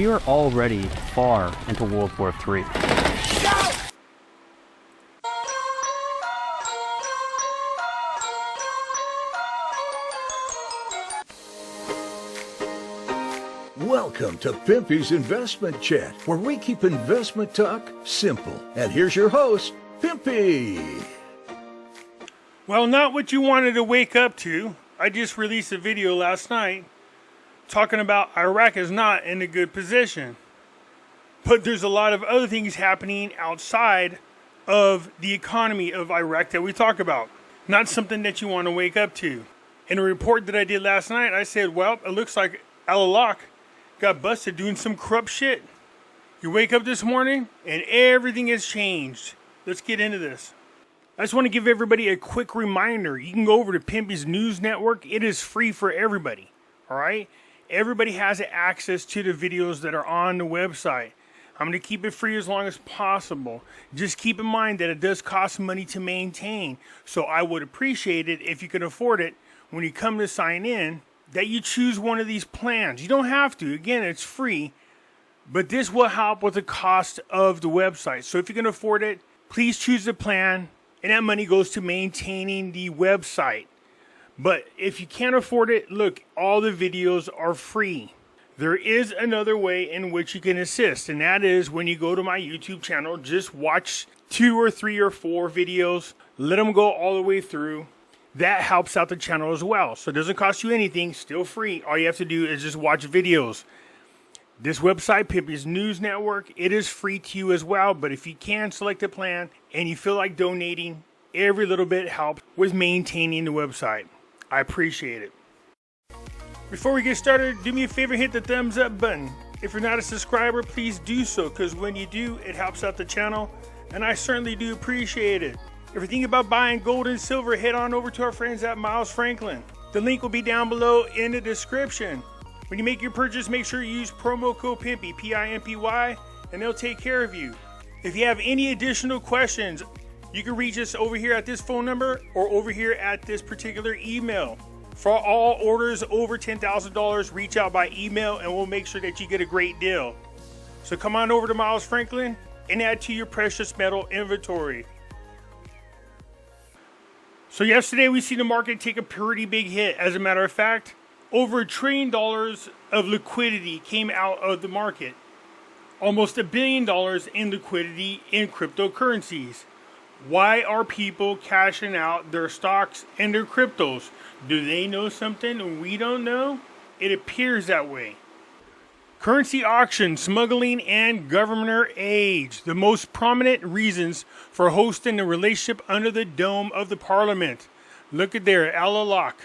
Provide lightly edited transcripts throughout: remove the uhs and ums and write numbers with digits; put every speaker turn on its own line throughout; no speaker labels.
we are already far into World War III.
Welcome to Pimpy's Investment Chat, where we keep investment talk simple. And here's your host, Pimpy.
Well, not what you wanted to wake up to. I just released a video last night talking about Iraq is not in a good position. But there's a lot of other things happening outside of the economy of Iraq that we talk about. Not something that you want to wake up to. In a report that I did last night, I said, well, it looks like Alaq got busted doing some corrupt shit. You wake up this morning and everything has changed. Let's get into this. I just want to give everybody a quick reminder. You can go over to Pimpy's news network. It is free for everybody. All right? Everybody has access to the videos that are on the website. I'm going to keep it free as long as possible. Just keep in mind that it does cost money to maintain. So I would appreciate it if you can afford it when you come to sign in, that you choose one of these plans. You don't have to. Again, it's free. But this will help with the cost of the website. So if you can afford it, please choose the plan. And that money goes to maintaining the website. But if you can't afford it, look, all the videos are free. There is another way in which you can assist. And that is when you go to my YouTube channel, just watch 2 or 3 or 4 videos. Let them go all the way through. That helps out the channel as well. So it doesn't cost you anything, still free. All you have to do is just watch videos. This website, Pimpy's News Network, it is free to you as well. But if you can select a plan and you feel like donating, every little bit helps with maintaining the website. I appreciate it. Before we get started, do me a favor, hit the thumbs up button. If you're not a subscriber, please do so, because when you do, it helps out the channel. And I certainly do appreciate it. If you're thinking about buying gold and silver, head on over to our friends at Miles Franklin. The link will be down below in the description. When you make your purchase, make sure you use promo code Pimpy, P-I-M-P-Y, and they'll take care of you. If you have any additional questions, you can reach us over here at this phone number or over here at this particular email. For all orders over $10,000, reach out by email and we'll make sure that you get a great deal. So come on over to Miles Franklin and add to your precious metal inventory. So yesterday we see the market take a pretty big hit. As a matter of fact, over $1 trillion of liquidity came out of the market. Almost $1 billion in liquidity in cryptocurrencies. Why are people cashing out their stocks and their cryptos? Do they know something we don't know? It appears that way. Currency auction, smuggling, and government aid. The most prominent reasons for hosting a relationship under the dome of the parliament. Look at there, Alaq.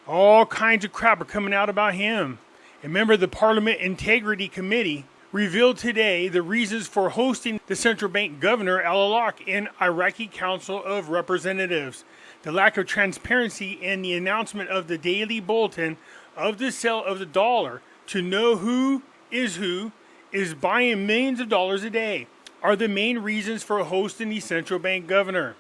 All kinds of crap are coming out about him. And remember, the Parliament Integrity Committee revealed today the reasons for hosting the central bank governor Alaq in Iraqi Council of Representatives. The lack of transparency in the announcement of the daily bulletin of the sale of the dollar to know who is buying millions of dollars a day are the main reasons for hosting the central bank governor.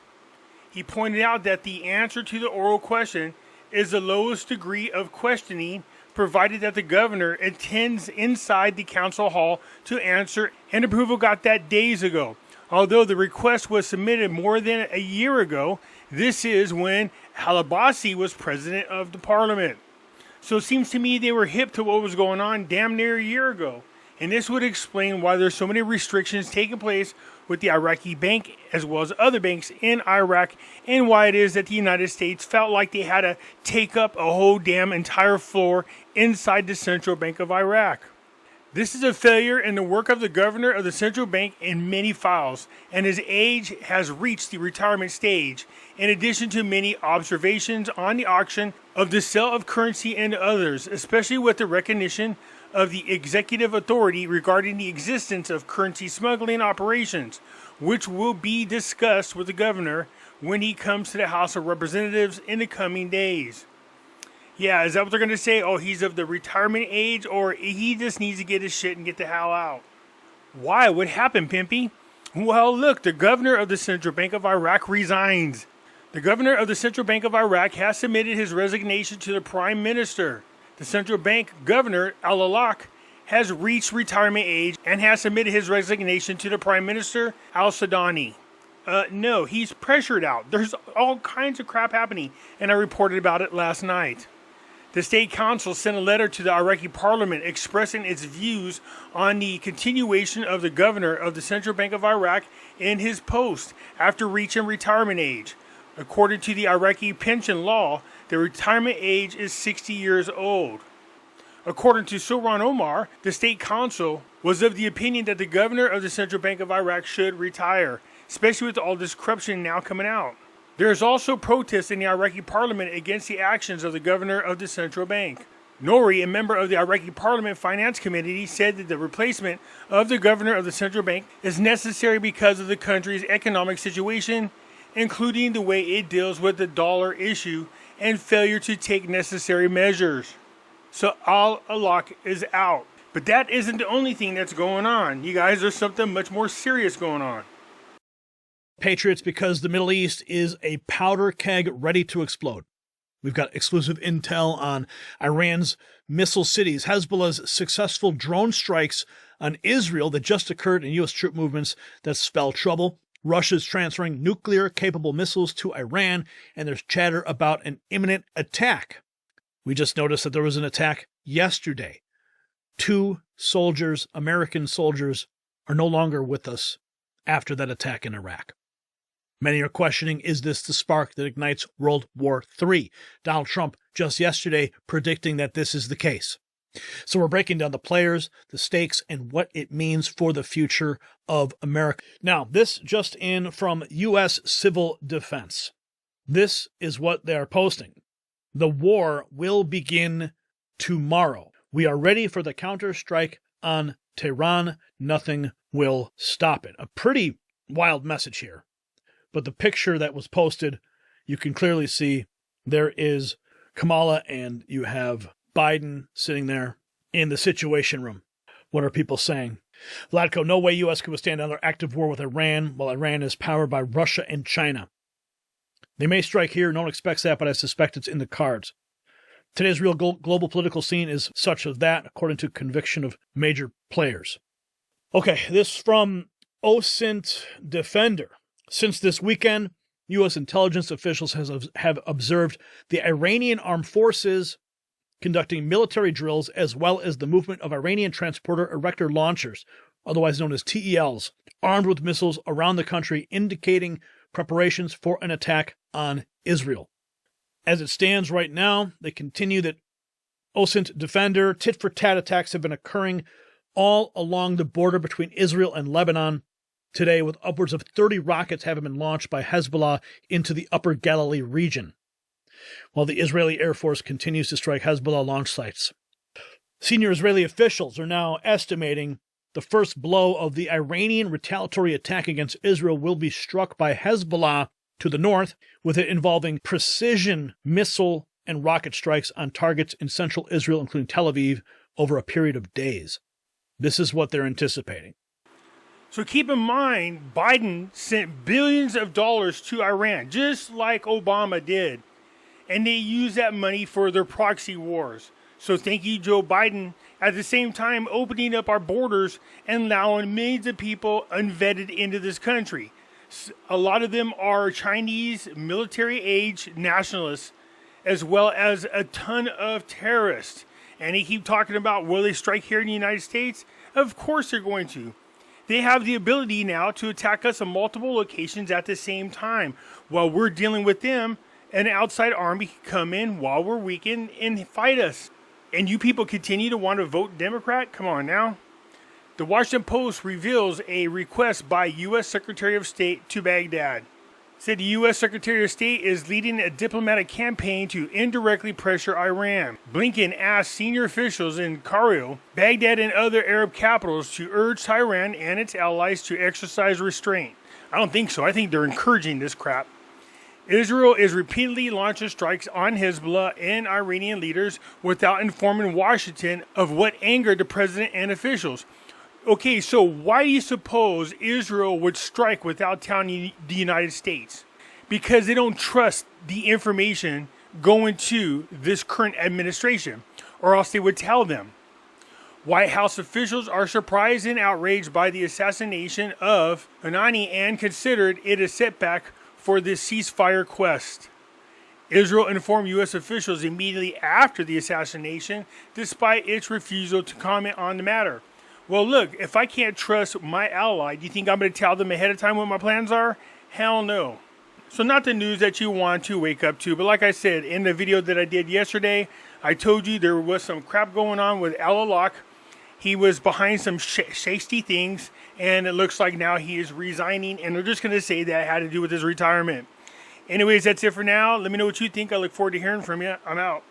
He pointed out that the answer to the oral question is the lowest degree of questioning, provided that the governor attends inside the council hall to answer, and approval got that days ago. Although the request was submitted more than a year ago, this is when al-Abbasi was president of the parliament. So it seems to me they were hip to what was going on damn near a year ago. And this would explain why there's so many restrictions taking place with the Iraqi bank as well as other banks in Iraq, and why it is that the United States felt like they had to take up a whole damn entire floor inside the Central Bank of Iraq. This is a failure in the work of the governor of the central bank in many files, and his age has reached the retirement stage, in addition to many observations on the auction of the sale of currency and others, especially with the recognition of the executive authority regarding the existence of currency smuggling operations, which will be discussed with the governor when he comes to the House of Representatives in the coming days. Yeah, is that what they're going to say? Oh, he's of the retirement age, or he just needs to get his shit and get the hell out? Why? What happened, Pimpy? Well, look, the governor of the Central Bank of Iraq resigns. The governor of the Central Bank of Iraq has submitted his resignation to the Prime Minister. The central bank governor, Alaq, has reached retirement age and has submitted his resignation to the Prime Minister, al-Sudani. No, he's pressured out. There's all kinds of crap happening, and I reported about it last night. The State Council sent a letter to the Iraqi Parliament expressing its views on the continuation of the governor of the Central Bank of Iraq in his post after reaching retirement age. According to the Iraqi pension law, the retirement age is 60 years old. According to Soran Omar, the State Council was of the opinion that the governor of the Central Bank of Iraq should retire, especially with all this corruption now coming out. There is also protests in the Iraqi parliament against the actions of the governor of the central bank. Nouri, a member of the Iraqi Parliament Finance Committee, said that the replacement of the governor of the central bank is necessary because of the country's economic situation, including the way it deals with the dollar issue and failure to take necessary measures. So Alaq is out. But that isn't the only thing that's going on. You guys, there's something much more serious going on.
Patriots, because the Middle East is a powder keg ready to explode. We've got exclusive intel on Iran's missile cities, Hezbollah's successful drone strikes on Israel that just occurred, in U.S. troop movements that spell trouble. Russia's transferring nuclear-capable missiles to Iran, and there's chatter about an imminent attack. We just noticed that there was an attack yesterday. 2 soldiers, American soldiers, are no longer with us after that attack in Iraq. Many are questioning, is this the spark that ignites World War III? Donald Trump just yesterday predicting that this is the case. So we're breaking down the players, the stakes, and what it means for the future of America. Now, this just in from U.S. Civil Defense. This is what they are posting. The war will begin tomorrow. We are ready for the counterstrike on Tehran. Nothing will stop it. A pretty wild message here. But the picture that was posted, you can clearly see there is Kamala and you have Biden sitting there in the Situation Room. What are people saying? Vladko, no way U.S. can withstand another active war with Iran while Iran is powered by Russia and China. They may strike here. No one expects that, but I suspect it's in the cards. Today's real global political scene is such as that, according to conviction of major players. Okay, this from OSINT Defender. Since this weekend, U.S. intelligence officials have observed the Iranian armed forces conducting military drills as well as the movement of Iranian transporter erector launchers, otherwise known as TELs, armed with missiles around the country, indicating preparations for an attack on Israel. As it stands right now, they continue that OSINT Defender tit-for-tat attacks have been occurring all along the border between Israel and Lebanon today, with upwards of 30 rockets having been launched by Hezbollah into the Upper Galilee region, while the Israeli Air Force continues to strike Hezbollah launch sites. Senior Israeli officials are now estimating the first blow of the Iranian retaliatory attack against Israel will be struck by Hezbollah to the north, with it involving precision missile and rocket strikes on targets in central Israel, including Tel Aviv, over a period of days. This is what they're anticipating.
So keep in mind, Biden sent billions of dollars to Iran, just like Obama did. And they use that money for their proxy wars. So thank you, Joe Biden, at the same time opening up our borders and allowing millions of people unvetted into this country. A lot of them are Chinese military-age nationalists, as well as a ton of terrorists. And they keep talking about, will they strike here in the United States? Of course they're going to. They have the ability now to attack us in multiple locations at the same time. While we're dealing with them, an outside army can come in while we're weakened and fight us. And you people continue to want to vote Democrat? Come on now. The Washington Post reveals a request by U.S. Secretary of State to Baghdad. Said the U.S. Secretary of State is leading a diplomatic campaign to indirectly pressure Iran. Blinken asked senior officials in Cairo, Baghdad, and other Arab capitals to urge Tehran and its allies to exercise restraint. I don't think so. I think they're encouraging this crap. Israel is repeatedly launching strikes on Hezbollah and Iranian leaders without informing Washington of what angered the president and officials. Okay, so why do you suppose Israel would strike without telling the United States? Because they don't trust the information going to this current administration, or else they would tell them. White House officials are surprised and outraged by the assassination of Anani and considered it a setback for the ceasefire quest. Israel informed U.S. officials immediately after the assassination, despite its refusal to comment on the matter. Well, look, if I can't trust my ally, do you think I'm going to tell them ahead of time what my plans are? Hell no. So not the news that you want to wake up to, but like I said, in the video that I did yesterday, I told you there was some crap going on with Alaq. He was behind some shady things, and it looks like now he is resigning, and they're just going to say that had to do with his retirement. Anyways, that's it for now. Let me know what you think. I look forward to hearing from you. I'm out.